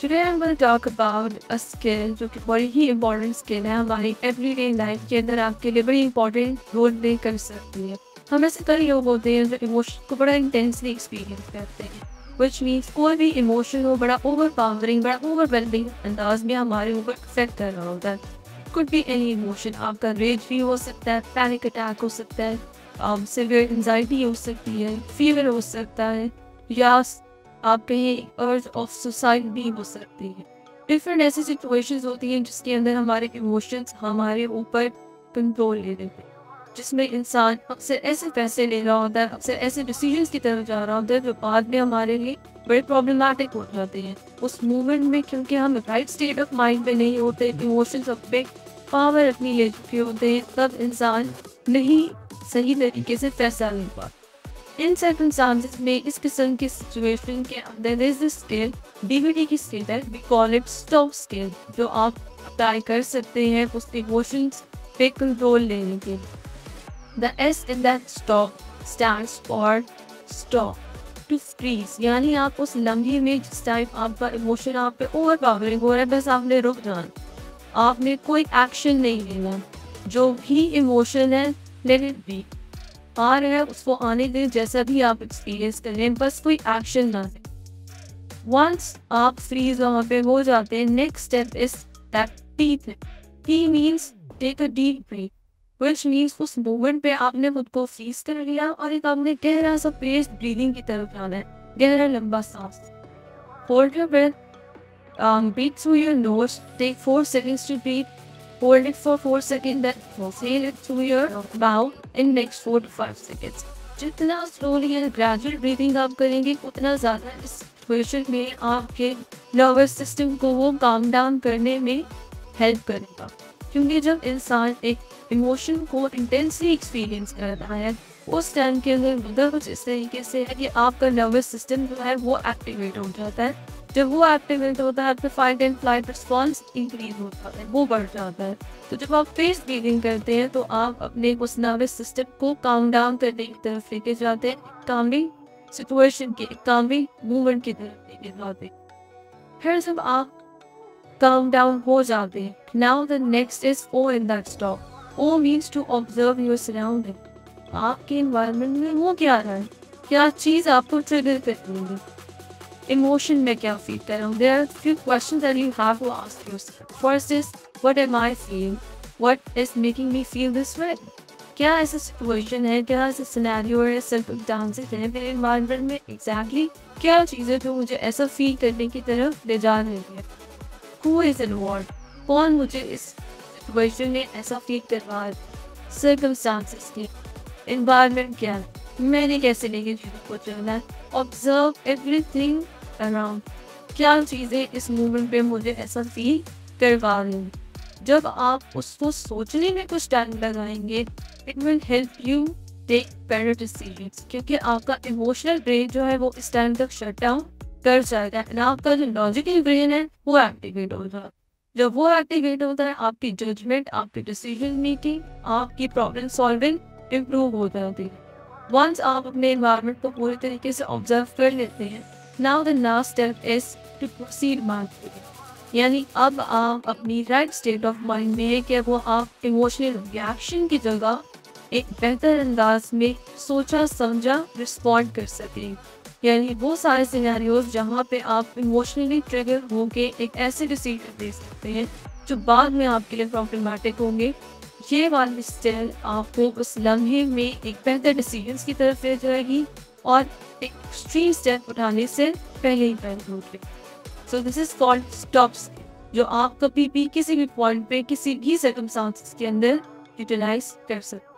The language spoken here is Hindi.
Today I'm going to talk about a skill जो कि बड़ी ही इम्पोर्टेंट स्किल है हमारी एवरीडे लाइफ के अंदर, आपके लिए बड़ी इंपॉर्टेंट रोल प्ले कर सकती है। हम ऐसे कई लोग होते हैं जो इमोशन को बड़ा इंटेंसली एक्सपीरियंस करते हैं, विच मीन्स कोई भी इमोशन हो बड़ा ओवर पावरिंग, बड़ा ओवरवेलमिंग अंदाज में हमारे ऊपर इफेक्ट कर रहा होता है। कुड बी एनी इमोशन, आपका रेज भी हो सकता है, पैनिक अटैक हो सकता है, सिवियर एंजाइटी हो सकती है, फीवर हो सकता है, या आप कहीं अर्ज ऑफ सुसाइड भी हो सकती है। डिफरेंट ऐसी सिचुएशंस होती हैं जिसके अंदर हमारे इमोशंस हमारे ऊपर कंट्रोल ले लेते हैं, जिसमें इंसान अक्सर ऐसे फैसले ले रहा होता है, अक्सर ऐसे डिसीजंस की तरफ जा रहा होता है जो बाद में हमारे लिए बड़े प्रॉब्लमैटिक हो जाते हैं। उस मोमेंट में क्योंकि हम राइट स्टेट ऑफ माइंड में नहीं होते, इमोशंस अपने पावर अपनी ले चुके होते हैं, तब इंसान नहीं सही तरीके से फैसला ले पाता। इन सर्कमस्टांसेस में इस किस्म की सिचुएशन के अंदर इज दिस स्किल, डीवीडी की स्किल है, we call it stop skill, जो आप अप्लाई कर सकते हैं उस इमोशंस पे कंट्रोल लेने के लिए। The S in that stop stands for stop, to freeze, यानी आप उस लम्हे में जिस टाइम आपका इमोशन आप पे ओवर पावरिंग हो रहा है, बस आपने रुक जाना, आपने कोई एक्शन नहीं लेना। जो भी इमोशन है लेट इट बी, आ रहा है उसको आने दें, जैसा भी आप एक्सपीरियंस कर रहे हैं, बस कोई एक्शन ना लें। वंस आप फ्रीज वहाँ पे हो जाते हैं, next step is that T means take a deep breath, which means उस मोमेंट पे आपने खुद को फ्रीज कर लिया और एक आपने गहरा सा पेस ब्रीदिंग की तरफ जाना है, गहरा लंबा सांस। Hold your breath, breathe through your nose, take 4 seconds to breathe. Hold it for 4 seconds, then exhale it through your mouth in next 4 to 5 seconds. जितना slowly and gradual breathing आप करेंगे, उतना ज़्यादा इस सिचुएशन में आपके नर्वस सिस्टम को वो काम डाउन करने में हेल्प करेगा। क्योंकि जब इंसान एक इमोशन को इंटेंसली एक्सपीरियंस करता है, उस टाइम के अंदर मुद्दा कुछ इस तरीके से है कि आपका नर्वस सिस्टम जो है वो एक्टिवेट हो जाता है। जब वो एक्टिवेट होता है, आपका fight and flight response increase होता है, वो बढ़ जाता है। तो जब आप फेस ब्रीदिंग करते हैं तो आप अपने उस नर्वस सिस्टम को काम डाउन करने की तरफ लेके जाते हैं, कामिंग सिचुएशन के, कामिंग मूवमेंट की तरफ लेके जाते हैं। फिर जब आप काम डाउन हो जाते हैं, now the next is O in that stop. O means to observe your surrounding, आपके एनवायरनमेंट में वो क्या रहा है, क्या चीज़ आपको ट्रिगर कर रही है, इमोशन में क्या फील कर रहा हूँ। There are few questions that you have to ask yourself. First is what am I feeling, what is making me feel this way. क्या ऐसा सिचुएशन है, क्या ऐसा सिनेरियो है, सर्कमस्टांसेस है मेरे एनवायरनमेंट में, एग्जैक्टली क्या चीज़ें जो मुझे ऐसा फील करने की तरफ ले जा रही है। हु इज इन्वॉल्व्ड, कौन मुझे इस सिचुएशन में ऐसा फील करवा रहा है, सर्कमस्टांसेस के, एनवायरनमेंट क्या है, मैंने कैसे लेके चीज़ों को चलना है। ऑब्जर्व एवरीथिंग अराउंड, क्या चीज़ें इस मोमेंट पे मुझे ऐसा फील करवा रही हैं। जब आप उसको सोचने में कुछ टाइम लगाएंगे, it will help you take better decisions, क्योंकि आपका इमोशनल ब्रेन जो है वो इस टाइम तक शट डाउन कर जाएगा एंड आपका जो लॉजिकल ब्रेन है वो एक्टिवेट हो जाएगा। जब वो एक्टिवेट होता है, आपकी जजमेंट, आपकी डिसीजन मेकिंग, आपकी प्रॉब्लम सॉल्विंग इम्प्रूव हो जाती है। वंस आप अपने एनवायरनमेंट को पूरी तरीके से ऑब्जर्व कर लेते हैं, now the last step is to proceed mindfully, यानी अब आप अपनी राइट स्टेट ऑफ माइंड में है कि वो आप इमोशनल रिएक्शन की जगह एक बेहतर अंदाज में सोचा समझा रिस्पॉन्ड कर सकें। यानी वो सारे सिनेरियोज जहाँ पे आप इमोशनली ट्रिगर होके एक ऐसे डिसीजन दे सकते हैं जो बाद में आपके लिए प्रॉब्लमेटिक होंगे। ये वाली स्टाइल आपको उस लम्हे में एक बेहतर डिसीजंस की तरफ ले जाएगी और एक एक्सट्रीम स्टेप उठाने से पहले ही पहले होगी। So this is called stop skill, जो आप कभी भी किसी भी पॉइंट पे किसी भी सर्कमस्टांसेस के अंदर यूटिलाइज कर सकते हैं।